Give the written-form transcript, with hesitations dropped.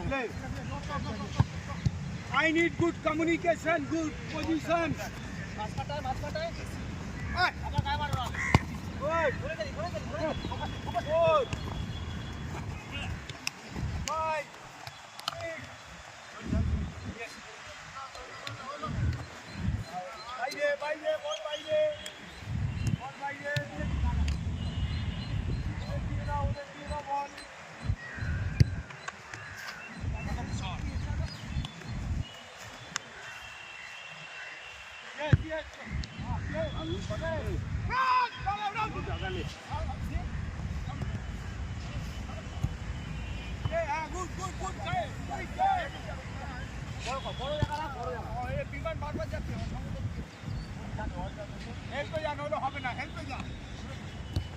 play. I need good communication, good position. Good. Good. 5, 6. বাইরে বল বাইরে ওদের দিয়ে দাও বল yes